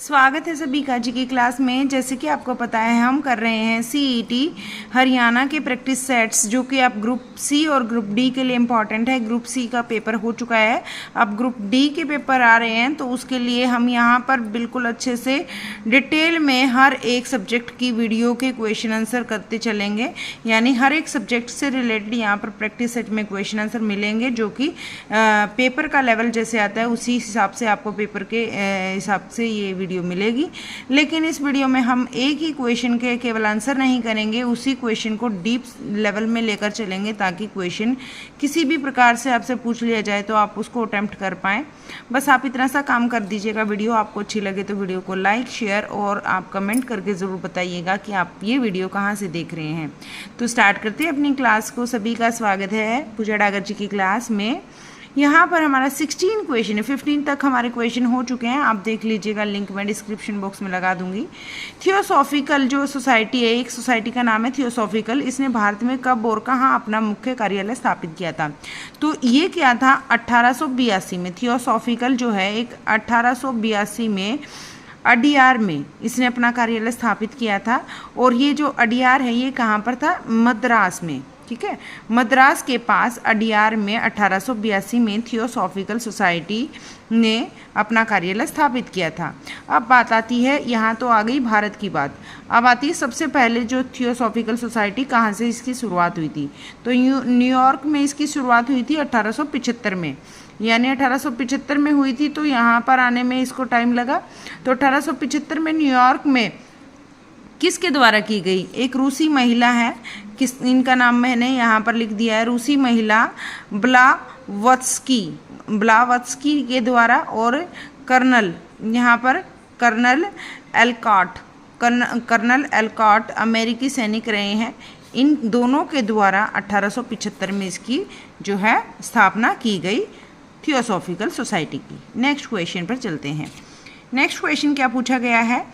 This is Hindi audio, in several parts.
स्वागत है सभी का जी की क्लास में। जैसे कि आपको पता है हम कर रहे हैं सीईटी हरियाणा के प्रैक्टिस सेट्स, जो कि आप ग्रुप सी और ग्रुप डी के लिए इम्पॉर्टेंट है। ग्रुप सी का पेपर हो चुका है, अब ग्रुप डी के पेपर आ रहे हैं, तो उसके लिए हम यहाँ पर बिल्कुल अच्छे से डिटेल में हर एक सब्जेक्ट की वीडियो के क्वेश्चन आंसर करते चलेंगे। यानी हर एक सब्जेक्ट से रिलेटेड यहाँ पर प्रैक्टिस सेट में क्वेश्चन आंसर मिलेंगे, जो कि पेपर का लेवल जैसे आता है उसी हिसाब से आपको पेपर के हिसाब से ये वीडियो मिलेगी। लेकिन इस वीडियो में हम एक ही क्वेश्चन के केवल आंसर नहीं करेंगे, उसी क्वेश्चन को डीप लेवल में लेकर चलेंगे, ताकि क्वेश्चन किसी भी प्रकार से आपसे पूछ लिया जाए तो आप उसको अटेम्प्ट कर पाएँ। बस आप इतना सा काम कर दीजिएगा। वीडियो आपको अच्छी लगे तो वीडियो को लाइक, शेयर और आप कमेंट करके ज़रूर बताइएगा कि आप ये वीडियो कहाँ से देख रहे हैं। तो स्टार्ट करते हैं अपनी क्लास को। सभी का स्वागत है पूजा डागर जी की क्लास में। यहाँ पर हमारा 16 क्वेश्चन है, 15 तक हमारे क्वेश्चन हो चुके हैं, आप देख लीजिएगा। लिंक मैं डिस्क्रिप्शन बॉक्स में लगा दूंगी। थियोसॉफिकल जो सोसाइटी है, एक सोसाइटी का नाम है थियोसॉफिकल, इसने भारत में कब और कहाँ अपना मुख्य कार्यालय स्थापित किया था? तो ये क्या था 1882 में। थियोसॉफिकल जो है एक 1882 में अडियार में इसने अपना कार्यालय स्थापित किया था। और ये जो अडियार है ये कहाँ पर था? मद्रास में। ठीक है, मद्रास के पास अडियार में 1882 में थियोसॉफिकल सोसाइटी ने अपना कार्यालय स्थापित किया था। अब बात आती है, यहाँ तो आ गई भारत की बात, अब आती है सबसे पहले जो थियोसॉफिकल सोसाइटी कहाँ से इसकी शुरुआत हुई थी? तो न्यूयॉर्क में इसकी शुरुआत हुई थी 1875 में, यानी 1875 में हुई थी। तो यहाँ पर आने में इसको टाइम लगा। तो 1875 में न्यूयॉर्क में किसके द्वारा की गई? एक रूसी महिला है, किस, इनका नाम मैंने यहाँ पर लिख दिया है, रूसी महिला ब्लावत्स्की के द्वारा, और कर्नल यहाँ पर कर्नल एलकॉट अमेरिकी सैनिक रहे हैं। इन दोनों के द्वारा 1875 में इसकी जो है स्थापना की गई थियोसॉफिकल सोसाइटी की। नेक्स्ट क्वेश्चन पर चलते हैं। नेक्स्ट क्वेश्चन क्या पूछा गया है?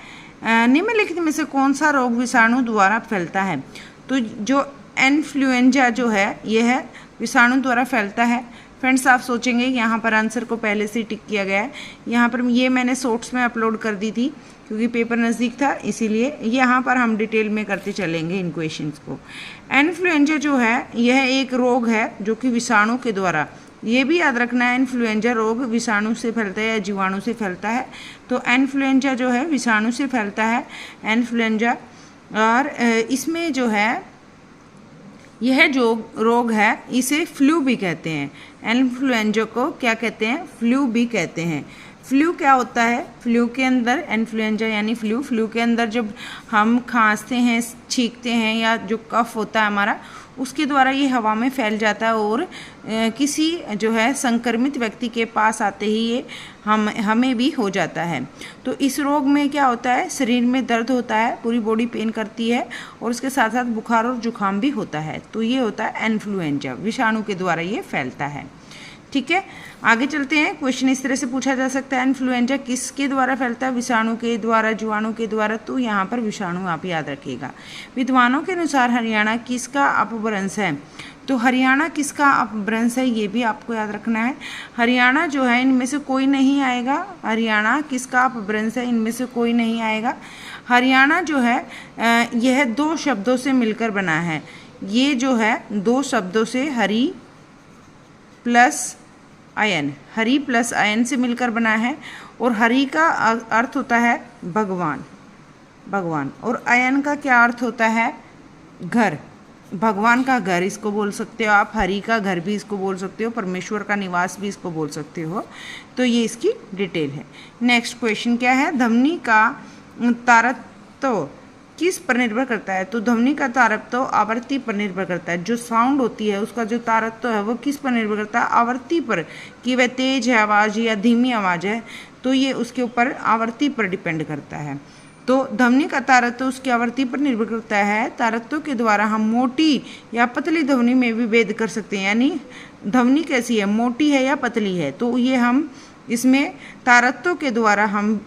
निम्नलिखित में से कौन सा रोग विषाणु द्वारा फैलता है? तो जो इन्फ्लुएंजा जो है यह है विषाणु द्वारा फैलता है। फ्रेंड्स, आप सोचेंगे यहाँ पर आंसर को पहले से टिक किया गया है। यहाँ पर ये मैंने शॉर्ट्स में अपलोड कर दी थी क्योंकि पेपर नज़दीक था, इसीलिए यहाँ पर हम डिटेल में करते चलेंगे इन क्वेश्चंस को। इन्फ्लुएंजा जो है यह एक रोग है जो कि विषाणु के द्वारा, ये भी याद रखना है, इन्फ्लुएंजा रोग विषाणु से फैलता है या जीवाणु से फैलता है। तो इन्फ्लुएंजा जो है विषाणु से फैलता है, इन्फ्लुएंजा। और इसमें जो है यह जो रोग है इसे फ्लू भी कहते हैं। इन्फ्लुएंजा को क्या कहते हैं? फ्लू भी कहते हैं। फ्लू क्या होता है? फ्लू के अंदर, इन्फ्लुएंजा यानी फ्लू के अंदर जब हम खांसते हैं, छींकते हैं, या जो कफ होता है हमारा, उसके द्वारा ये हवा में फैल जाता है और किसी जो है संक्रमित व्यक्ति के पास आते ही ये हमें भी हो जाता है। तो इस रोग में क्या होता है? शरीर में दर्द होता है, पूरी बॉडी पेन करती है, और उसके साथ साथ बुखार और जुकाम भी होता है। तो ये होता है इन्फ्लुएंजा, विषाणु के द्वारा ये फैलता है। ठीक है, आगे चलते हैं। क्वेश्चन इस तरह से पूछा जा सकता है, इन्फ्लुएंजा किसके द्वारा फैलता है? विषाणु के द्वारा, जीवाणु के द्वारा। तो यहाँ पर विषाणु आप याद रखिएगा। विद्वानों के अनुसार हरियाणा किसका अपभ्रंश है? तो हरियाणा किसका अपभ्रंश है ये भी आपको याद रखना है। हरियाणा जो है इनमें से कोई नहीं आएगा। हरियाणा किसका अपभ्रंश है? इनमें से कोई नहीं आएगा। हरियाणा जो है यह दो शब्दों से मिलकर बना है। ये जो है दो शब्दों से, हरि प्लस अयन से मिलकर बना है। और हरि का अर्थ होता है भगवान, और अयन का क्या अर्थ होता है? घर, भगवान का घर इसको बोल सकते हो आप, हरि का घर भी इसको बोल सकते हो, परमेश्वर का निवास भी इसको बोल सकते हो। तो ये इसकी डिटेल है। नेक्स्ट क्वेश्चन क्या है? ध्वनि का तारतम्य किस पर निर्भर करता है? तो ध्वनि का तारतम्य आवृत्ति पर निर्भर करता है। जो साउंड होती है उसका जो तारतम्य है वो किस पर निर्भर करता है? आवृत्ति पर, कि वह तेज है आवाज़ या धीमी आवाज़ है, तो ये उसके ऊपर आवृत्ति पर डिपेंड करता है। तो ध्वनि का तारतम्य उसकी आवृत्ति पर निर्भर करता है। तारतम्य के द्वारा हम मोटी या पतली ध्वनि में भी भेद कर सकते हैं, यानी ध्वनि कैसी है, मोटी है या पतली है। तो ये हम इसमें तारतम्य के द्वारा हम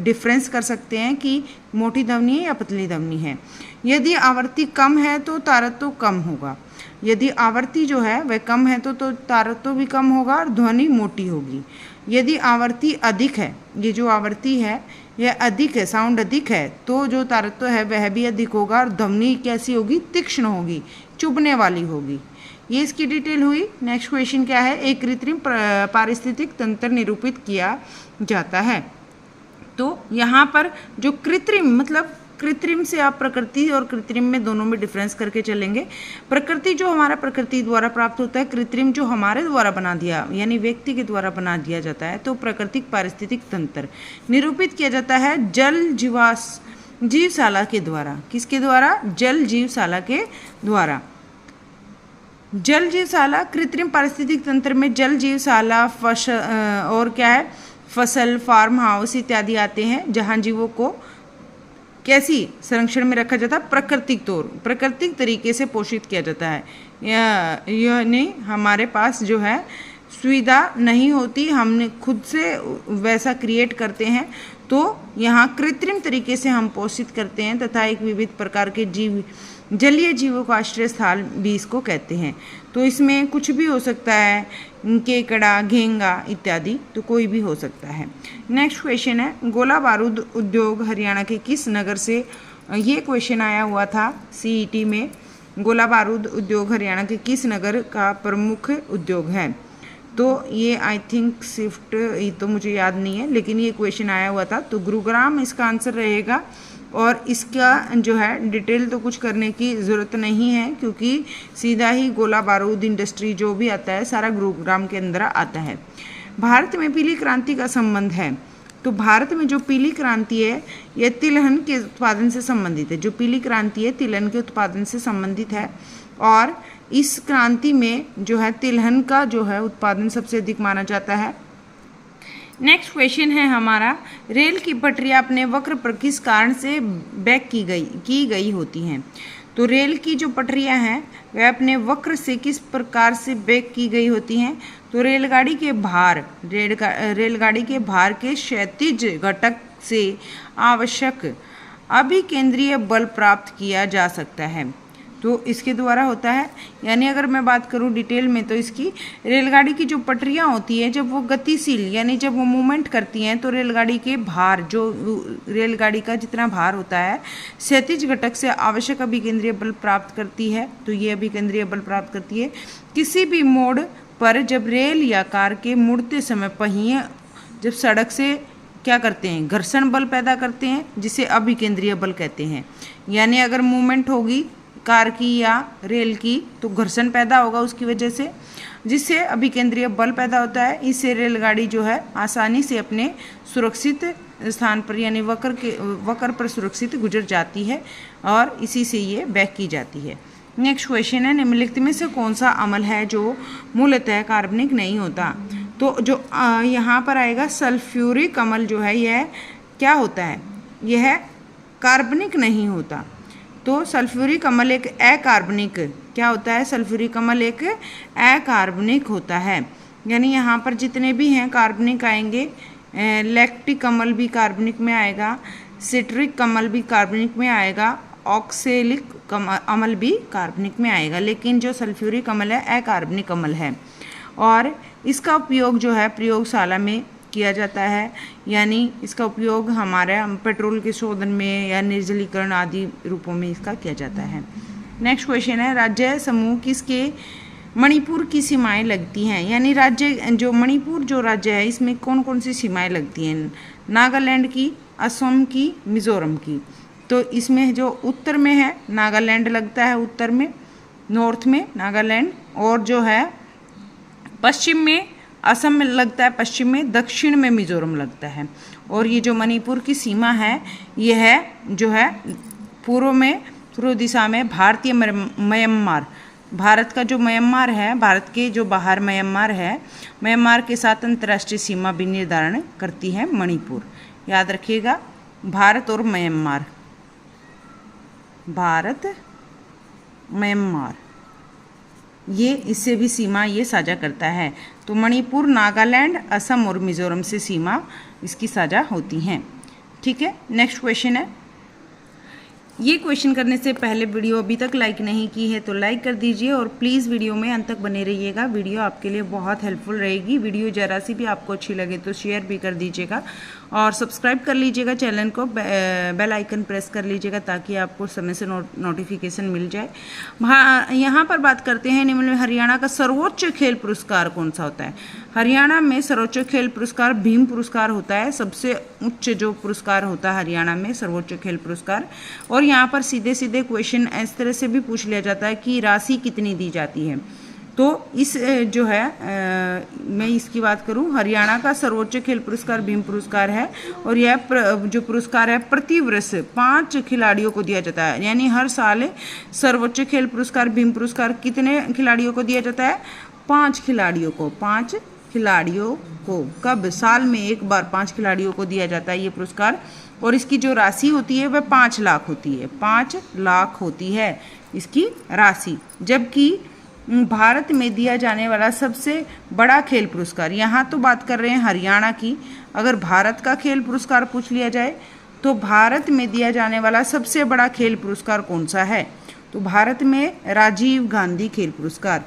डिफरेंस कर सकते हैं कि मोटी ध्वनि है या पतली ध्वनि है। यदि आवृत्ति कम है तो तारतम्य कम होगा, यदि आवृत्ति जो है वह कम है तो तारतम्य भी कम होगा और ध्वनि मोटी होगी। यदि आवृत्ति अधिक है, ये जो आवृत्ति है यह अधिक है, साउंड अधिक है, तो जो तारत्व है वह भी अधिक होगा और ध्वनि कैसी होगी, तीक्ष्ण होगी, चुभने वाली होगी। ये इसकी डिटेल हुई। नेक्स्ट क्वेश्चन क्या है, एक कृत्रिम पारिस्थितिक तंत्र निरूपित किया जाता है। तो यहाँ पर जो कृत्रिम, मतलब कृत्रिम से आप प्रकृति और कृत्रिम में दोनों में डिफरेंस करके चलेंगे। प्रकृति जो हमारा प्रकृति द्वारा प्राप्त होता है, कृत्रिम जो हमारे द्वारा बना दिया यानी व्यक्ति के द्वारा बना दिया जाता है। तो प्राकृतिक पारिस्थितिक तंत्र निरूपित किया जाता है जल जीवशाला के द्वारा। किसके द्वारा? जल जीवशाला के द्वारा। जल जीवशाला, कृत्रिम पारिस्थितिक तंत्र में जल जीवशाला और क्या है, फसल, फार्म हाउस इत्यादि आते हैं, जहाँ जीवों को कैसी संरक्षण में रखा जाता है, प्राकृतिक तरीके से पोषित किया जाता है। यह नहीं, हमारे पास जो है सुविधा नहीं होती, हमने खुद से वैसा क्रिएट करते हैं। तो यहाँ कृत्रिम तरीके से हम पोषित करते हैं तथा एक विविध प्रकार के जलीय जीवों का आश्रय स्थल भी इसको कहते हैं। तो इसमें कुछ भी हो सकता है, केकड़ा, घेंगा इत्यादि, तो कोई भी हो सकता है। नेक्स्ट क्वेश्चन है, गोला बारूद उद्योग हरियाणा के किस नगर से? ये क्वेश्चन आया हुआ था सीईटी में। गोला बारूद उद्योग हरियाणा के किस नगर का प्रमुख उद्योग है? तो ये आई थिंक स्विफ्ट, ये तो मुझे याद नहीं है, लेकिन ये क्वेश्चन आया हुआ था। तो गुरुग्राम इसका आंसर रहेगा। और इसका जो है डिटेल तो कुछ करने की ज़रूरत नहीं है, क्योंकि सीधा ही गोला बारूद इंडस्ट्री जो भी आता है सारा गुरुग्राम के अंदर आता है। भारत में पीली क्रांति का संबंध है। तो भारत में जो पीली क्रांति है यह तिलहन के उत्पादन से संबंधित है। जो पीली क्रांति है तिलहन के उत्पादन से संबंधित है, और इस क्रांति में जो है तिलहन का जो है उत्पादन सबसे अधिक माना जाता है। नेक्स्ट क्वेश्चन है हमारा, रेल की पटरियाँ अपने वक्र पर किस कारण से बैक की गई होती हैं? तो रेल की जो पटरियाँ हैं वह अपने वक्र से किस प्रकार से बैक की गई होती हैं? तो रेलगाड़ी के भार के क्षैतिज घटक से आवश्यक अभिकेंद्रीय बल प्राप्त किया जा सकता है। तो इसके द्वारा होता है, यानी अगर मैं बात करूं डिटेल में, तो इसकी रेलगाड़ी की जो पटरियां होती है जब वो गतिशील यानी जब वो मूवमेंट करती हैं, तो रेलगाड़ी के भार, जो रेलगाड़ी का जितना भार होता है, क्षैतिज घटक से आवश्यक अभिकेंद्रीय बल प्राप्त करती है। तो ये अभिकेंद्रीय बल प्राप्त करती है किसी भी मोड़ पर जब रेल या कार के मुड़ते समय पहिए जब सड़क से क्या करते हैं, घर्षण बल पैदा करते हैं, जिसे अभिकेंद्रीय बल कहते हैं। यानी अगर मूवमेंट होगी कार की या रेल की तो घर्षण पैदा होगा उसकी वजह से, जिससे अभिकेंद्रीय बल पैदा होता है। इससे रेलगाड़ी जो है आसानी से अपने सुरक्षित स्थान पर यानी वक्र पर सुरक्षित गुजर जाती है, और इसी से ये बैक की जाती है। नेक्स्ट क्वेश्चन है, निम्नलिखित में से कौन सा अम्ल है जो मूलतः कार्बनिक नहीं होता? तो जो यहाँ पर आएगा सल्फ्यूरिक अम्ल जो है यह क्या होता है? यह कार्बनिक नहीं होता। तो सल्फ्यूरिक अम्ल एक अकार्बनिक क्या होता है? सल्फ्यूरिक अम्ल एक अकार्बनिक होता है। यानी यहाँ पर जितने भी हैं कार्बनिक आएंगे। लैक्टिक अम्ल भी कार्बनिक में आएगा, सिट्रिक अम्ल भी कार्बनिक में आएगा, ऑक्सेलिक अम्ल भी कार्बनिक में आएगा। लेकिन जो सल्फ्यूरिक अम्ल है अकार्बनिक अम्ल है, और इसका उपयोग जो है प्रयोगशाला में किया जाता है। यानी इसका उपयोग हमारे पेट्रोल के शोधन में या निर्जलीकरण आदि रूपों में इसका किया जाता है। नेक्स्ट क्वेश्चन है, राज्य समूह किसके मणिपुर की सीमाएं लगती हैं? यानी राज्य जो मणिपुर जो राज्य है इसमें कौन कौन सी सीमाएं लगती हैं? नागालैंड की, असम की, मिजोरम की। तो इसमें जो उत्तर में है नागालैंड लगता है, उत्तर में, नॉर्थ में नागालैंड, और जो है पश्चिम में असम में लगता है, पश्चिम में, दक्षिण में मिजोरम लगता है। और ये जो मणिपुर की सीमा है यह जो है पूर्व दिशा में भारतीय म्यांमार, भारत का जो म्यांमार है, भारत के जो बाहर म्यांमार है, म्यांमार के साथ अंतर्राष्ट्रीय सीमा भी निर्धारण करती है मणिपुर। याद रखिएगा, भारत और म्यांमार, भारत म्यांमार ये इससे भी सीमा ये साझा करता है। तो मणिपुर, नागालैंड, असम और मिजोरम से सीमा इसकी साझा होती हैं। ठीक है। नेक्स्ट क्वेश्चन है, ये क्वेश्चन करने से पहले वीडियो अभी तक लाइक नहीं की है तो लाइक कर दीजिए और प्लीज़ वीडियो में अंत तक बने रहिएगा। वीडियो आपके लिए बहुत हेल्पफुल रहेगी। वीडियो ज़रा सी भी आपको अच्छी लगे तो शेयर भी कर दीजिएगा और सब्सक्राइब कर लीजिएगा चैनल को, बेल आइकन प्रेस कर लीजिएगा ताकि आपको समय से नोटिफिकेशन मिल जाए। यहाँ पर बात करते हैं निम्न में हरियाणा का सर्वोच्च खेल पुरस्कार कौन सा होता है। हरियाणा में सर्वोच्च खेल पुरस्कार भीम पुरस्कार होता है, सबसे उच्च जो पुरस्कार होता है हरियाणा में सर्वोच्च खेल पुरस्कार। और यहाँ पर सीधे सीधे क्वेश्चन इस तरह से भी पूछ लिया जाता है कि राशि कितनी दी जाती है। तो इस जो है मैं इसकी बात करूं, हरियाणा का सर्वोच्च खेल पुरस्कार भीम पुरस्कार है और यह जो पुरस्कार है प्रति वर्ष 5 खिलाड़ियों को दिया जाता है। यानी हर साल सर्वोच्च खेल पुरस्कार भीम पुरस्कार कितने खिलाड़ियों को दिया जाता है? 5 खिलाड़ियों को। 5 खिलाड़ियों को कब? साल में एक बार 5 खिलाड़ियों को दिया जाता है ये पुरस्कार। और इसकी जो राशि होती है वह 5 लाख होती है। 5 लाख होती है इसकी राशि। जबकि भारत में दिया जाने वाला सबसे बड़ा खेल पुरस्कार, यहाँ तो बात कर रहे हैं हरियाणा की, अगर भारत का खेल पुरस्कार पूछ लिया जाए तो भारत में दिया जाने वाला सबसे बड़ा खेल पुरस्कार कौन सा है? तो भारत में राजीव गांधी खेल पुरस्कार,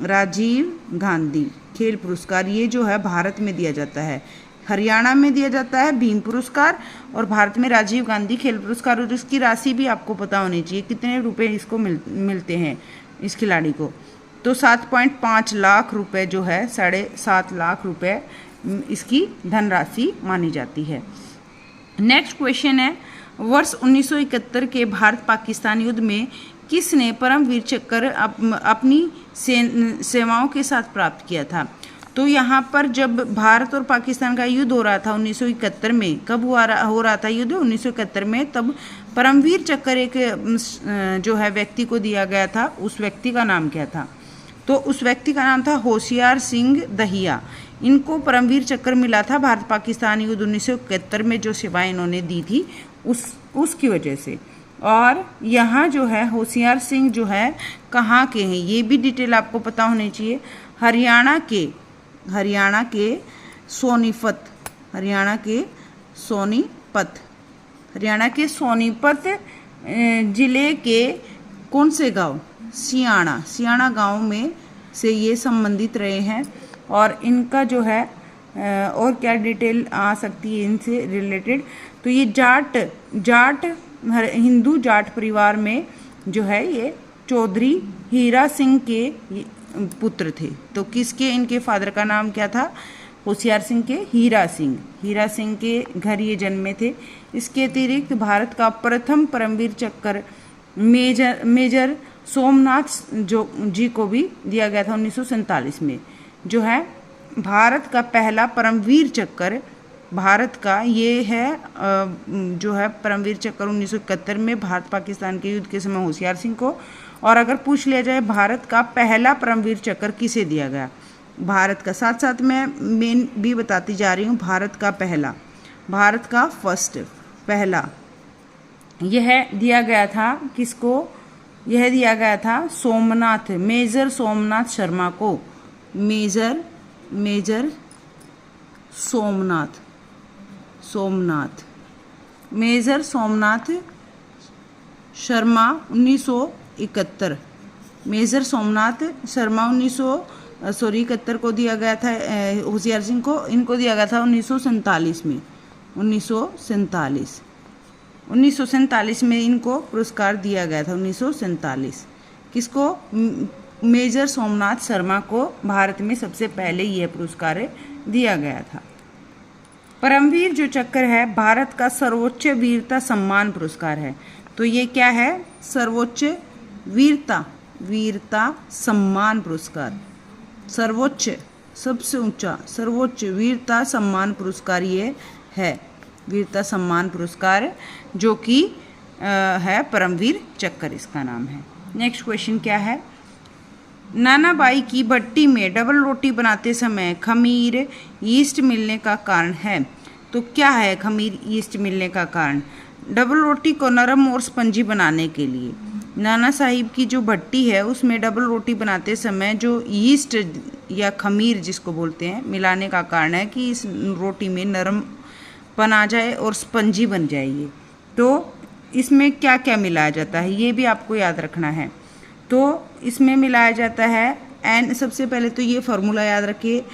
राजीव गांधी खेल पुरस्कार ये जो है भारत में दिया जाता है। हरियाणा में दिया जाता है भीम पुरस्कार और भारत में राजीव गांधी खेल पुरस्कार। और इसकी राशि भी आपको पता होनी चाहिए कितने रुपए इसको मिलते हैं इस खिलाड़ी को। तो 7.5 लाख रुपए जो है, 7.5 लाख रुपए इसकी धनराशि मानी जाती है। नेक्स्ट क्वेश्चन है, वर्ष 1971 के भारत पाकिस्तान युद्ध में किसने परमवीर चक्र अपनी सेवाओं के साथ प्राप्त किया था? तो यहाँ पर जब भारत और पाकिस्तान का युद्ध हो रहा था 1971 में, कब हो रहा था युद्ध? 1971 में। तब परमवीर चक्र एक जो है व्यक्ति को दिया गया था। उस व्यक्ति का नाम क्या था? तो उस व्यक्ति का नाम था होशियार सिंह दहिया। इनको परमवीर चक्र मिला था भारत पाकिस्तान युद्ध 1971 में, जो सेवाएं इन्होंने दी थी उसकी वजह से। और यहाँ जो है होशियार सिंह जो है कहाँ के हैं ये भी डिटेल आपको पता होनी चाहिए। हरियाणा के सोनीपत, हरियाणा के सोनीपत जिले के कौन से गांव? सियाणा गांव में से ये संबंधित रहे हैं। और इनका जो है और क्या डिटेल आ सकती है इनसे रिलेटेड? तो ये जाट हिंदू जाट परिवार में जो है ये चौधरी हीरा सिंह के पुत्र थे। तो किसके, इनके फादर का नाम क्या था? होशियार सिंह के हीरा सिंह के घर ये जन्मे थे। इसके अतिरिक्त भारत का प्रथम परमवीर चक्र मेजर सोमनाथ जी को भी दिया गया था 1947 में। जो है भारत का पहला परमवीर चक्र भारत का ये है जो है परमवीर चक्र 1971 में भारत पाकिस्तान के युद्ध के समय होशियार सिंह को। और अगर पूछ लिया जाए भारत का पहला परमवीर चक्र किसे दिया गया? भारत का, साथ साथ मैं मेन भी बताती जा रही हूँ, भारत का फर्स्ट पहला यह दिया गया था किसको? यह दिया गया था मेजर सोमनाथ शर्मा को। मेजर सोमनाथ शर्मा 1971। मेजर सोमनाथ शर्मा 1971 को दिया गया था होशियार सिंह को। इनको दिया गया था 1947 में। 1947 में इनको पुरस्कार दिया गया था। 1947 किसको? मेजर सोमनाथ शर्मा को भारत में सबसे पहले यह पुरस्कार दिया गया था। परमवीर जो चक्र है भारत का सर्वोच्च वीरता सम्मान पुरस्कार है। तो ये क्या है? सर्वोच्च वीरता सम्मान पुरस्कार, सर्वोच्च सबसे ऊंचा सर्वोच्च वीरता सम्मान पुरस्कार ये है, वीरता सम्मान पुरस्कार जो कि है परमवीर चक्र, इसका नाम है। नेक्स्ट क्वेश्चन क्या है? नानाबाई की भट्टी में डबल रोटी बनाते समय खमीर यीस्ट मिलने का कारण है। तो क्या है खमीर यीस्ट मिलने का कारण? डबल रोटी को नरम और स्पंजी बनाने के लिए नाना साहिब की जो भट्टी है उसमें डबल रोटी बनाते समय जो यीस्ट या खमीर जिसको बोलते हैं मिलाने का कारण है कि इस रोटी में नरम पन आ जाए और स्पंजी बन जाए ये। तो इसमें क्या क्या मिलाया जाता है ये भी आपको याद रखना है। तो इसमें मिलाया जाता है एन, सबसे पहले तो ये फार्मूला याद रखिए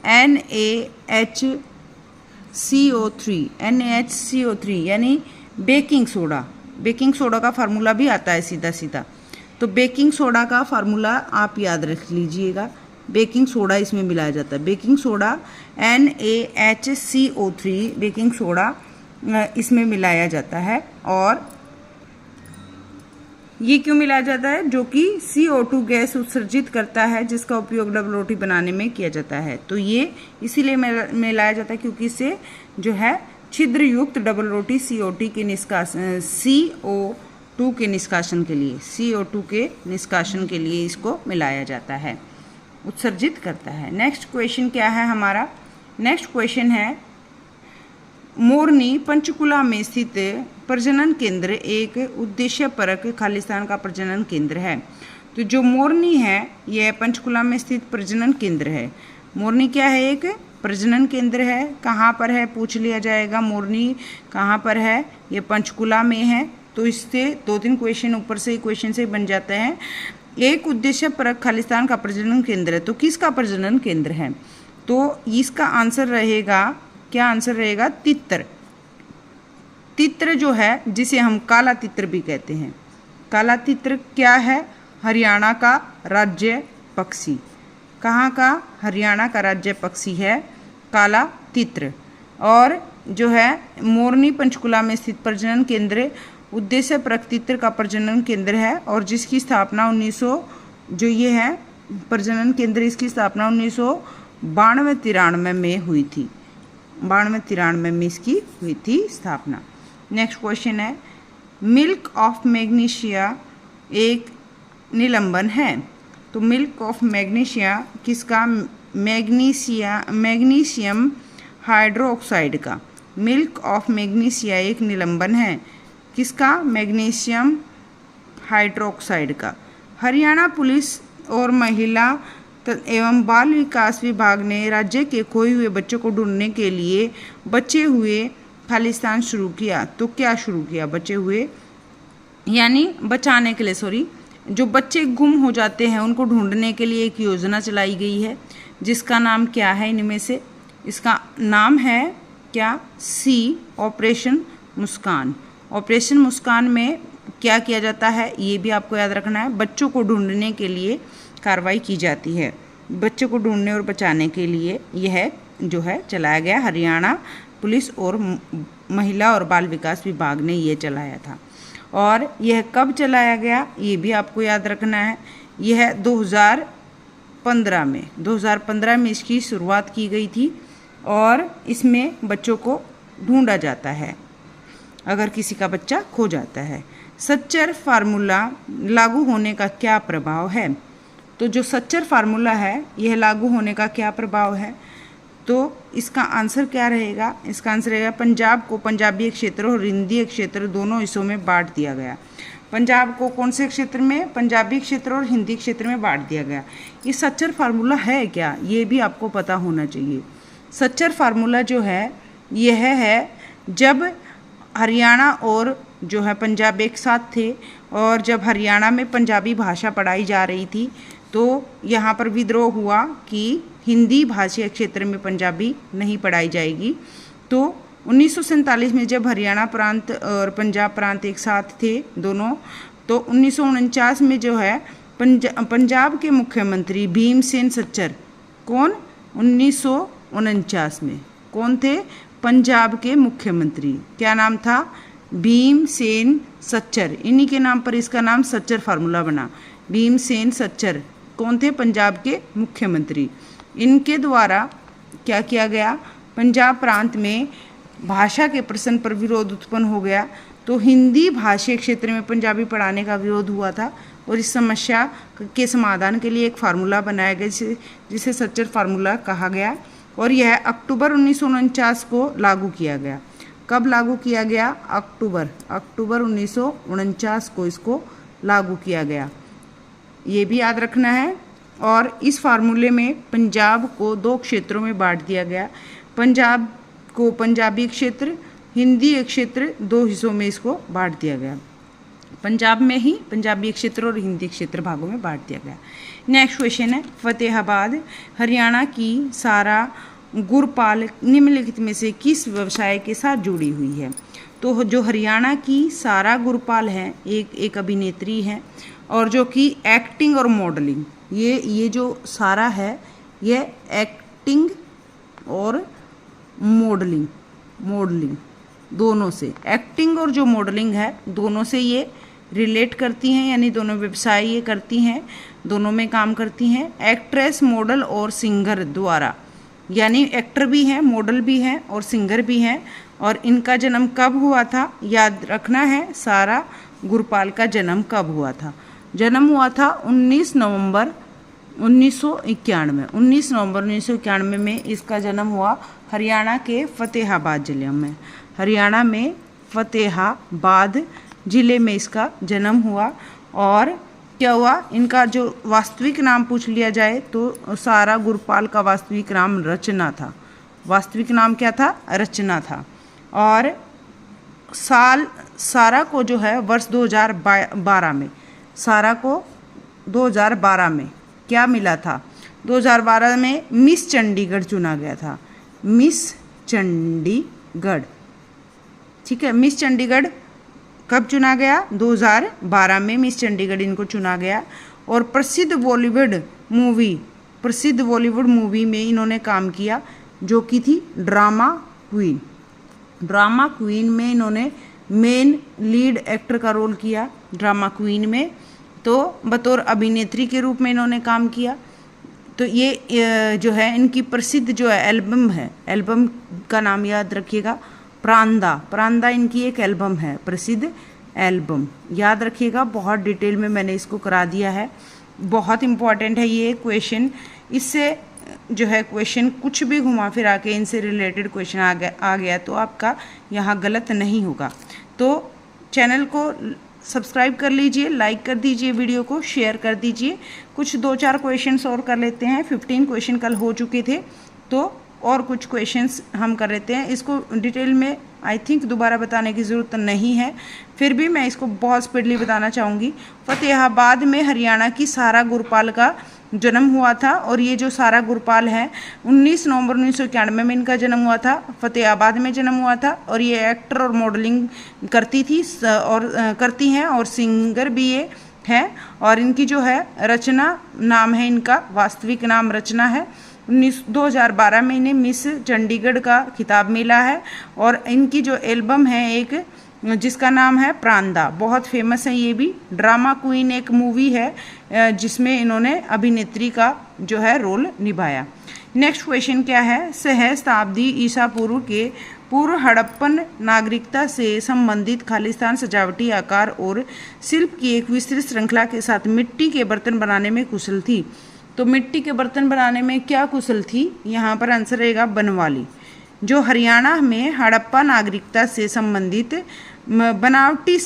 NaHCO3 यानी बेकिंग सोडा। बेकिंग सोडा का फार्मूला भी आता है सीधा सीधा, तो बेकिंग सोडा का फार्मूला आप याद रख लीजिएगा। बेकिंग सोडा इसमें मिलाया जाता है, baking soda NaHCO3 baking soda इसमें मिलाया जाता है। और ये क्यों मिलाया जाता है? जो कि CO2 गैस उत्सर्जित करता है जिसका उपयोग डबल रोटी बनाने में किया जाता है। तो ये इसीलिए मिलाया जाता है क्योंकि इससे जो है छिद्र युक्त डबल रोटी CO2 के निष्कासन के लिए इसको मिलाया जाता है, उत्सर्जित करता है। नेक्स्ट क्वेश्चन क्या है हमारा? नेक्स्ट क्वेश्चन है मोरनी पंचकुला में स्थित प्रजनन केंद्र एक उद्देश्यपरक खालिस्तान का प्रजनन केंद्र है। तो जो मोरनी है यह पंचकुला में स्थित प्रजनन केंद्र है। मोरनी क्या है? एक प्रजनन केंद्र है। कहाँ पर है पूछ लिया जाएगा, मोरनी कहाँ पर है? ये पंचकुला में है। तो इससे 2-3 क्वेश्चन ऊपर से क्वेश्चन से बन जाते हैं। एक उद्देश्यपरक खालिस्तान का प्रजनन केंद्र है, तो किसका प्रजनन केंद्र है? तो इसका आंसर रहेगा, क्या आंसर रहेगा? तित्र। तित्र जो है जिसे हम काला तित्र भी कहते हैं। काला तित्र क्या है? हरियाणा का राज्य पक्षी। कहाँ का? हरियाणा का राज्य पक्षी है काला तित्र। और जो है मोरनी पंचकुला में स्थित प्रजनन केंद्र उद्देश्यपरक तित्र का प्रजनन केंद्र है और जिसकी स्थापना 1992-93 में हुई थी। 92-93 में इसकी हुई थी स्थापना। नेक्स्ट क्वेश्चन है मिल्क ऑफ मैग्नीशिया एक निलंबन है। तो मिल्क ऑफ मैग्नीशिया किसका? मैग्नीशियम हाइड्रोक्साइड का। मिल्क ऑफ मैग्नीशिया एक निलंबन है किसका? मैग्नीशियम हाइड्रोक्साइड का। हरियाणा पुलिस और महिला एवं बाल विकास विभाग ने राज्य के खोए हुए बच्चों को ढूंढने के लिए बचे हुए खालिस्तान शुरू किया। तो क्या शुरू किया? बचे हुए यानी बचाने के लिए, सॉरी, जो बच्चे गुम हो जाते हैं उनको ढूंढने के लिए एक योजना चलाई गई है जिसका नाम क्या है? इनमें से इसका नाम है क्या? ऑपरेशन मुस्कान। ऑपरेशन मुस्कान में क्या किया जाता है ये भी आपको याद रखना है। बच्चों को ढूंढने के लिए कार्रवाई की जाती है। बच्चों को ढूंढने और बचाने के लिए यह जो है चलाया गया। हरियाणा पुलिस और महिला और बाल विकास विभाग ने ये चलाया था। और यह कब चलाया गया ये भी आपको याद रखना है। यह 2015 में इसकी शुरुआत की गई थी और इसमें बच्चों को ढूंढा जाता है अगर किसी का बच्चा खो जाता है। सच्चर फार्मूला लागू होने का क्या प्रभाव है? तो जो सच्चर फार्मूला है यह लागू होने का क्या प्रभाव है? तो इसका आंसर क्या रहेगा? इसका आंसर रहेगा पंजाब को पंजाबी क्षेत्र और हिंदी क्षेत्र दोनों हिस्सों में बांट दिया गया। पंजाब को कौन से क्षेत्र में? पंजाबी क्षेत्र और हिंदी क्षेत्र में बांट दिया गया। ये सच्चर फार्मूला है क्या ये भी आपको पता होना चाहिए। सच्चर फार्मूला जो है यह है जब हरियाणा और जो है पंजाब एक साथ थे और जब हरियाणा में पंजाबी भाषा पढ़ाई जा रही थी तो यहाँ पर विद्रोह हुआ कि हिंदी भाषी क्षेत्र में पंजाबी नहीं पढ़ाई जाएगी। तो 1947 में जब हरियाणा प्रांत और पंजाब प्रांत एक साथ थे दोनों, तो 1949 में जो है पंजाब के मुख्यमंत्री भीमसेन सच्चर, कौन? 1949 में कौन थे? पंजाब के मुख्यमंत्री। क्या नाम था? भीमसेन सच्चर। इन्हीं के नाम पर इसका नाम सच्चर फार्मूला बना। भीमसेन सच्चर कौन थे? पंजाब के मुख्यमंत्री। इनके द्वारा क्या किया गया? पंजाब प्रांत में भाषा के प्रश्न पर विरोध उत्पन्न हो गया तो हिंदी भाषी क्षेत्र में पंजाबी पढ़ाने का विरोध हुआ था और इस समस्या के समाधान के लिए एक फार्मूला बनाया गया जिसे सच्चर फार्मूला कहा गया और यह अक्टूबर 1949 को लागू किया गया। कब लागू किया गया? अक्टूबर 1949 को इसको लागू किया गया। ये भी याद रखना है। और इस फार्मूले में पंजाब को 2 क्षेत्रों में बांट दिया गया। पंजाब को पंजाबी क्षेत्र हिंदी क्षेत्र 2 हिस्सों में इसको बांट दिया गया। पंजाब में ही पंजाबी क्षेत्र और हिंदी क्षेत्र भागों में बांट दिया गया। नेक्स्ट क्वेश्चन है, फतेहाबाद हरियाणा की सारा गुरपाल निम्नलिखित में से किस व्यवसाय के साथ जुड़ी हुई है? तो जो हरियाणा की सारा गुरपाल है एक अभिनेत्री है और जो कि एक्टिंग और मॉडलिंग, ये जो सारा है ये एक्टिंग और मॉडलिंग दोनों से, एक्टिंग और जो मॉडलिंग है दोनों से ये रिलेट करती हैं, यानी दोनों व्यवसाय ये करती हैं, दोनों में काम करती हैं। एक्ट्रेस, मॉडल और सिंगर द्वारा, यानी एक्टर भी हैं, मॉडल भी हैं और सिंगर भी हैं। और इनका जन्म कब हुआ था? याद रखना है, सारा गुरपाल का जन्म कब हुआ था? जन्म हुआ था 19 नवंबर 1991। 19 नवंबर 1991 में इसका जन्म हुआ हरियाणा के फतेहाबाद जिले में। हरियाणा में फतेहाबाद जिले में इसका जन्म हुआ। और क्या हुआ, इनका जो वास्तविक नाम पूछ लिया जाए तो सारा गुरपाल का वास्तविक नाम रचना था। वास्तविक नाम क्या था? रचना था। और साल सारा को जो है वर्ष 2012 में, सारा को 2012 में क्या मिला था? 2012 में मिस चंडीगढ़ चुना गया था। मिस चंडीगढ़, ठीक है। मिस चंडीगढ़ कब चुना गया? 2012 में मिस चंडीगढ़ इनको चुना गया। और प्रसिद्ध बॉलीवुड मूवी में इन्होंने काम किया जो कि थी ड्रामा क्वीन। ड्रामा क्वीन में इन्होंने मेन लीड एक्टर का रोल किया ड्रामा क्वीन में। तो बतौर अभिनेत्री के रूप में इन्होंने काम किया। तो ये जो है इनकी प्रसिद्ध जो है एल्बम है, एल्बम का नाम याद रखिएगा, प्रांदा इनकी एक एल्बम है, प्रसिद्ध एल्बम याद रखिएगा। बहुत डिटेल में मैंने इसको करा दिया है, बहुत इंपॉर्टेंट है ये क्वेश्चन। इससे जो है क्वेश्चन कुछ भी घुमा फिरा के इनसे रिलेटेड क्वेश्चन आ गया तो आपका यहाँ गलत नहीं होगा। तो चैनल को सब्सक्राइब कर लीजिए, लाइक कर दीजिए, वीडियो को शेयर कर दीजिए। कुछ 2-4 क्वेश्चंस और कर लेते हैं। 15 क्वेश्चन कल हो चुके थे तो और कुछ क्वेश्चंस हम कर लेते हैं। इसको डिटेल में आई थिंक दोबारा बताने की ज़रूरत नहीं है, फिर भी मैं इसको बहुत स्पीडली बताना चाहूँगी। फतेहाबाद में हरियाणा की सारा गुरपाल का जन्म हुआ था। और ये जो सारा गुरपाल है 19 नवंबर 1991 में इनका जन्म हुआ था, फतेहाबाद में जन्म हुआ था। और ये एक्टर और मॉडलिंग करती थी और करती हैं और सिंगर भी ये है। और इनकी जो है रचना नाम है, इनका वास्तविक नाम रचना है। 2012 में इन्हें मिस चंडीगढ़ का खिताब मिला है। और इनकी जो एल्बम है एक जिसका नाम है प्रांदा, बहुत फेमस है ये भी। ड्रामा क्वीन एक मूवी है जिसमें इन्होंने अभिनेत्री का जो है रोल निभाया। नेक्स्ट क्वेश्चन क्या है? सहस्त्राब्दी ईसा पूर्व के पूर्व हड़प्पन नागरिकता से संबंधित खालिस्तान सजावटी आकार और शिल्प की एक विस्तृत श्रृंखला के साथ मिट्टी के बर्तन बनाने में कुशल थी। तो मिट्टी के बर्तन बनाने में क्या कुशल थी? यहाँ पर आंसर रहेगा बनवाली। जो हरियाणा में हड़प्पा नागरिकता से संबंधित बनावटी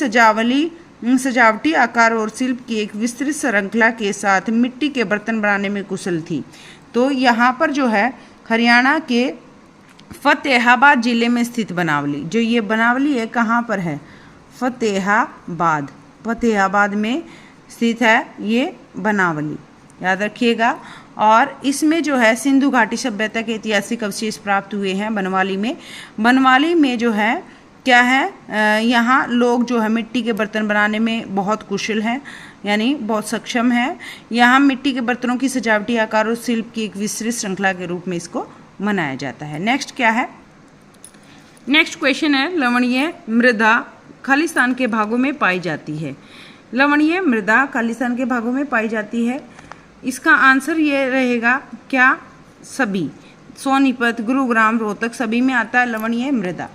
सजावटी आकार और शिल्प की एक विस्तृत श्रृंखला के साथ मिट्टी के बर्तन बनाने में कुशल थी। तो यहाँ पर जो है हरियाणा के फतेहाबाद जिले में स्थित बनावली, जो ये बनावली है कहाँ पर है? फतेहाबाद में स्थित है ये बनावली, याद रखिएगा। और इसमें जो है सिंधु घाटी सभ्यता के ऐतिहासिक अवशेष प्राप्त हुए हैं बनवाली में। बनवाली में जो है क्या है, यहाँ लोग जो है मिट्टी के बर्तन बनाने में बहुत कुशल हैं, यानी बहुत सक्षम हैं। यहाँ मिट्टी के बर्तनों की सजावटी आकार और शिल्प की एक विस्तृत श्रृंखला के रूप में इसको मनाया जाता है। नेक्स्ट क्या है? नेक्स्ट क्वेश्चन है, लवणीय मृदा खालिस्तान के भागों में पाई जाती है। लवणीय मृदा खालिस्तान के भागों में पाई जाती है, इसका आंसर ये रहेगा क्या? सभी, सोनीपत, गुरुग्राम, रोहतक सभी में आता है लवणीय मृदा।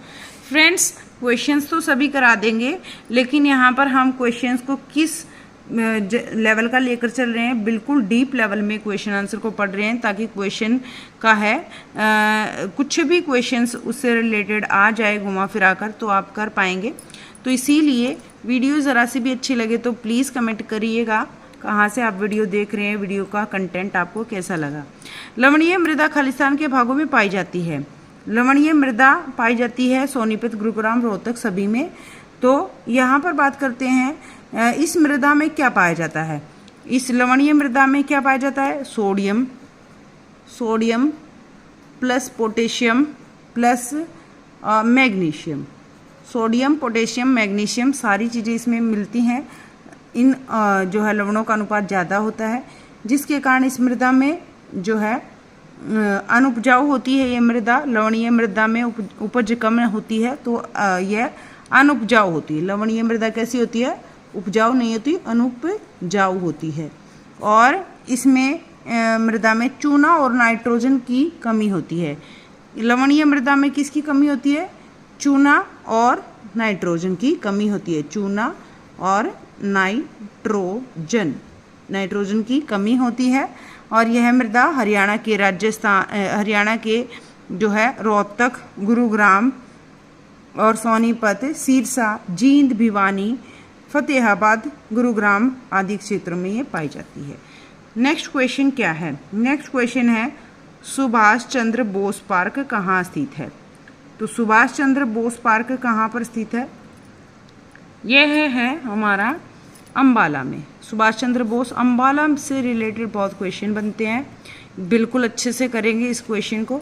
फ्रेंड्स क्वेश्चंस तो सभी करा देंगे, लेकिन यहाँ पर हम क्वेश्चंस को किस लेवल का लेकर चल रहे हैं, बिल्कुल डीप लेवल में क्वेश्चन आंसर को पढ़ रहे हैं, ताकि क्वेश्चन का है कुछ भी क्वेश्चंस उससे रिलेटेड आ जाए घुमा फिरा कर तो आप कर पाएंगे। तो इसीलिए वीडियो ज़रा सी भी अच्छी लगे तो प्लीज़ कमेंट करिएगा कहाँ से आप वीडियो देख रहे हैं, वीडियो का कंटेंट आपको कैसा लगा। लवणीय मृदा खालिस्तान के भागों में पाई जाती है। लवणीय मृदा पाई जाती है सोनीपत, गुरुग्राम, रोहतक सभी में। तो यहाँ पर बात करते हैं इस मृदा में क्या पाया जाता है। इस लवणीय मृदा में क्या पाया जाता है, sodium plus potassium plus magnesium. Sodium, potassium, magnesium सारी चीज़ें इसमें मिलती हैं। इन जो है लवणों का अनुपात ज़्यादा होता है, जिसके कारण इस मृदा में जो है अनुपजाऊ होती है। ये मृदा, लवणीय मृदा में उपज कम होती है, तो यह अनुपजाऊ होती है। लवणीय मृदा कैसी होती है, उपजाऊ नहीं होती, अनुपजाऊ होती है। और इसमें मृदा में चूना और नाइट्रोजन की कमी होती है। लवणीय मृदा में किसकी कमी होती है, चूना और नाइट्रोजन की कमी होती है। चूना और नाइट्रोजन की कमी होती है। और यह मृदा हरियाणा के जो है रोहतक, गुरुग्राम और सोनीपत, सिरसा, जींद, भिवानी, फतेहाबाद, गुरुग्राम आदि क्षेत्रों में ये पाई जाती है। नेक्स्ट क्वेश्चन क्या है, नेक्स्ट क्वेश्चन है सुभाष चंद्र बोस पार्क कहाँ स्थित है। तो सुभाष चंद्र बोस पार्क कहाँ पर स्थित है, यह है हमारा अंबाला में। सुभाष चंद्र बोस, अंबाला से रिलेटेड बहुत क्वेश्चन बनते हैं, बिल्कुल अच्छे से करेंगे इस क्वेश्चन को।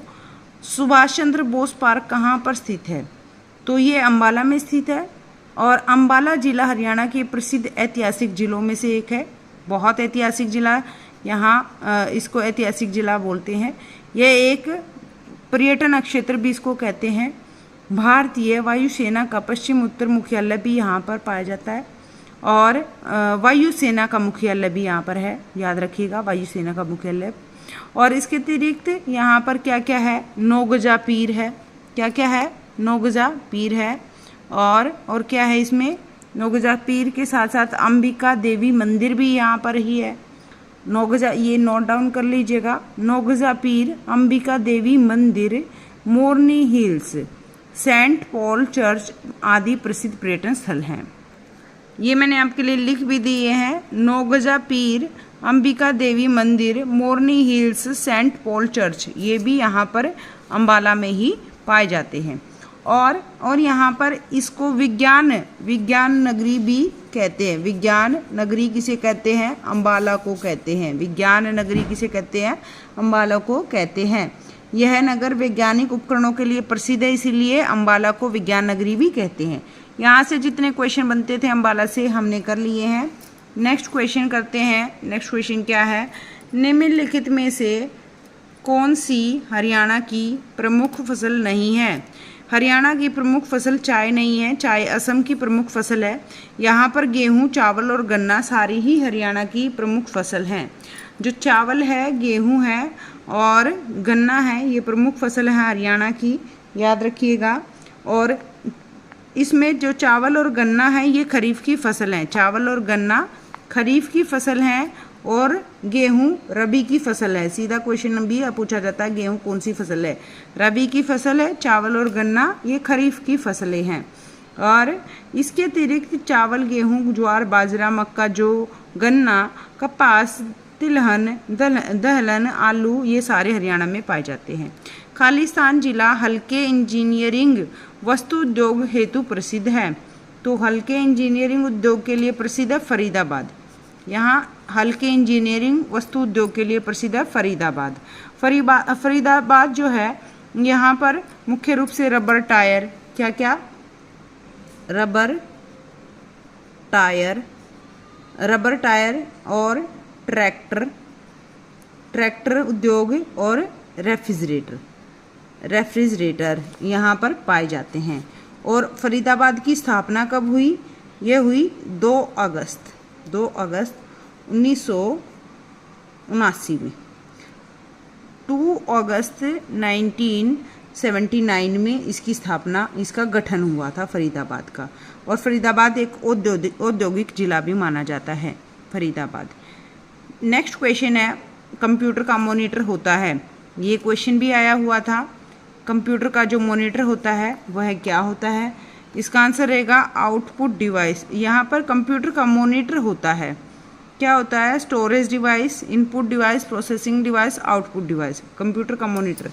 सुभाष चंद्र बोस पार्क कहाँ पर स्थित है, तो ये अंबाला में स्थित है। और अंबाला जिला हरियाणा के प्रसिद्ध ऐतिहासिक जिलों में से एक है। बहुत ऐतिहासिक जिला, यहाँ इसको ऐतिहासिक जिला बोलते हैं। यह एक पर्यटन क्षेत्र भी इसको कहते हैं। भारतीय वायुसेना का पश्चिम उत्तर मुख्यालय भी यहाँ पर पाया जाता है। और वायुसेना का मुख्यालय भी यहाँ पर है, याद रखिएगा, वायुसेना का मुख्यालय। और इसके अतिरिक्त यहाँ पर क्या क्या है, नौगजा पीर है। क्या क्या है, नौगजा पीर है। और क्या है इसमें, नौगजा पीर के साथ साथ अंबिका देवी मंदिर भी यहाँ पर ही है। नौगजा, ये नोट डाउन कर लीजिएगा, नौगजा पीर, अंबिका देवी मंदिर, मोरनी हिल्स, सेंट पॉल चर्च आदि प्रसिद्ध पर्यटन स्थल हैं। ये मैंने आपके लिए लिख भी दिए हैं, नौगजा पीर, अंबिका देवी मंदिर, मोरनी हिल्स, सेंट पॉल चर्च, ये भी यहाँ पर अंबाला में ही पाए जाते हैं। और यहाँ पर इसको विज्ञान नगरी भी कहते हैं। विज्ञान नगरी किसे कहते हैं, अंबाला को कहते हैं। विज्ञान नगरी किसे कहते हैं, अंबाला को कहते हैं। यह नगर वैज्ञानिक उपकरणों के लिए प्रसिद्ध है, इसीलिए अंबाला को विज्ञान नगरी भी कहते हैं। यहाँ से जितने क्वेश्चन बनते थे अंबाला से हमने कर लिए हैं। नेक्स्ट क्वेश्चन करते हैं। नेक्स्ट क्वेश्चन क्या है, निम्नलिखित में से कौन सी हरियाणा की प्रमुख फसल नहीं है। हरियाणा की प्रमुख फसल चाय नहीं है, चाय असम की प्रमुख फसल है। यहाँ पर गेहूँ, चावल और गन्ना सारी ही हरियाणा की प्रमुख फसल हैं। जो चावल है, गेहूँ है और गन्ना है, ये प्रमुख फसल है हरियाणा की, याद रखिएगा। और इसमें जो चावल और गन्ना है ये खरीफ की फसल है। चावल और गन्ना खरीफ की फसल हैं और गेहूं रबी की फसल है। सीधा क्वेश्चन भी पूछा जाता है, गेहूं कौन सी फसल है, रबी की फसल है। चावल और गन्ना ये खरीफ की फसलें हैं। और इसके अतिरिक्त चावल, गेहूं, ज्वार, बाजरा, मक्का, जौ, गन्ना, कपास, तिलहन, दलहन, आलू, ये सारे हरियाणा में पाए जाते हैं। खालिस्तान जिला हल्के इंजीनियरिंग वस्तु उद्योग हेतु प्रसिद्ध है। तो हल्के इंजीनियरिंग उद्योग के लिए प्रसिद्ध है फरीदाबाद। यहाँ हल्के इंजीनियरिंग वस्तु उद्योग के लिए प्रसिद्ध है फरीदाबाद। फरीदाबाद जो है यहाँ पर मुख्य रूप से रबर टायर, क्या क्या, रबर टायर और ट्रैक्टर उद्योग और रेफ्रिजरेटर यहाँ पर पाए जाते हैं। और फरीदाबाद की स्थापना कब हुई, यह हुई 2 अगस्त 1979 में। 2 अगस्त 1979 में इसकी स्थापना, इसका गठन हुआ था फरीदाबाद का। और फरीदाबाद एक औद्योगिक जिला भी माना जाता है फरीदाबाद। नेक्स्ट क्वेश्चन है, कंप्यूटर का मॉनिटर होता है। ये क्वेश्चन भी आया हुआ था, कंप्यूटर का जो मॉनिटर होता है वह क्या होता है। इसका आंसर रहेगा आउटपुट डिवाइस। यहाँ पर कंप्यूटर का मॉनिटर होता है, क्या होता है, storage device, input device, processing device, output device. Computer का मॉनिटर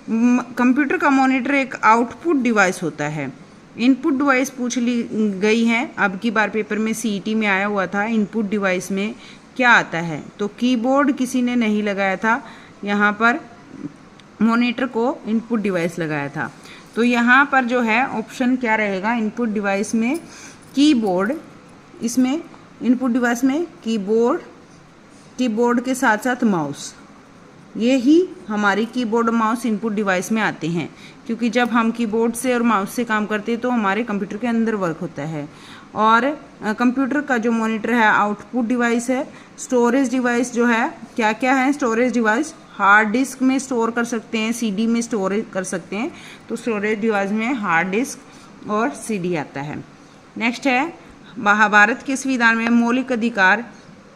कंप्यूटर का मॉनिटर एक आउटपुट डिवाइस होता है। इनपुट डिवाइस पूछ ली गई है। अब की बार पेपर में सीईटी में आया हुआ था, इनपुट डिवाइस में क्या आता है, तो कीबोर्ड किसी ने नहीं लगाया था, यहाँ पर मॉनिटर को इनपुट डिवाइस लगाया था। तो यहाँ पर जो है ऑप्शन क्या रहेगा, इनपुट डिवाइस में कीबोर्ड, इसमें इनपुट डिवाइस में कीबोर्ड के साथ साथ माउस, ये ही हमारी कीबोर्ड माउस इनपुट डिवाइस में आते हैं, क्योंकि जब हम कीबोर्ड से और माउस से काम करते हैं तो हमारे कंप्यूटर के अंदर वर्क होता है। और कंप्यूटर का जो मॉनिटर है आउटपुट डिवाइस है। स्टोरेज डिवाइस जो है क्या क्या है, स्टोरेज डिवाइस हार्ड डिस्क में स्टोर कर सकते हैं, सीडी में स्टोर कर सकते हैं, तो स्टोरेज डिवाइस में हार्ड डिस्क और सीडी आता है। नेक्स्ट है महाभारत के संविधान में मौलिक अधिकार,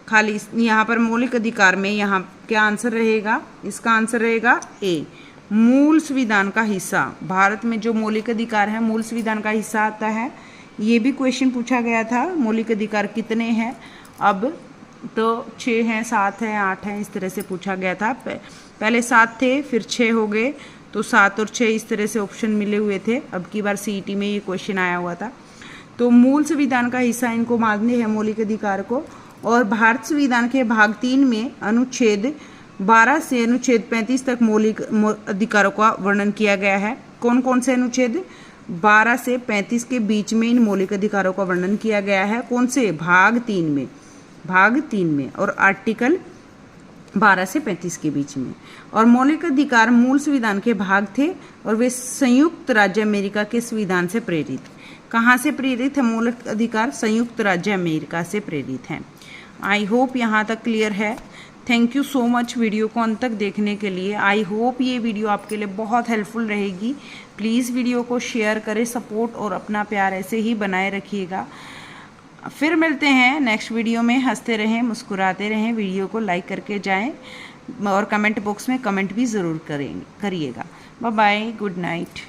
खाली यहाँ पर मौलिक अधिकार में यहाँ क्या आंसर रहेगा, इसका आंसर रहेगा ए, मूल संविधान का हिस्सा। भारत में जो मौलिक अधिकार है मूल संविधान का हिस्सा आता है। ये भी क्वेश्चन पूछा गया था, मौलिक अधिकार कितने हैं, अब तो 6 हैं, 7 हैं, 8 हैं, इस तरह से पूछा गया था। पहले 7 थे, फिर 6 हो गए, तो 7 और 6 इस तरह से ऑप्शन मिले हुए थे। अब की बार सीईटी में ये क्वेश्चन आया हुआ था। तो मूल संविधान का हिस्सा इनको मानते हैं मौलिक अधिकार को। और भारत संविधान के भाग 3 में अनुच्छेद 12 से अनुच्छेद 35 तक मौलिक अधिकारों का वर्णन किया गया है। कौन कौन से अनुच्छेद, 12 से 35 के बीच में इन मौलिक अधिकारों का वर्णन किया गया है। कौन से, भाग 3 में, भाग 3 में, और आर्टिकल 12 से 35 के बीच में। और मौलिक अधिकार मूल संविधान के भाग थे और वे संयुक्त राज्य अमेरिका के संविधान से प्रेरित। कहाँ से प्रेरित है मौलिक अधिकार, संयुक्त राज्य अमेरिका से प्रेरित हैं। आई होप यहाँ तक क्लियर है। Thank you so much video को अंत तक देखने के लिए। आई होप ये वीडियो आपके लिए बहुत हेल्पफुल रहेगी। प्लीज़ वीडियो को शेयर करें, सपोर्ट और अपना प्यार ऐसे ही बनाए रखिएगा। फिर मिलते हैं नेक्स्ट वीडियो में। हंसते रहें, मुस्कुराते रहें, वीडियो को लाइक करके जाएं और कमेंट बॉक्स में कमेंट भी ज़रूर करिएगा। Bye bye, good night.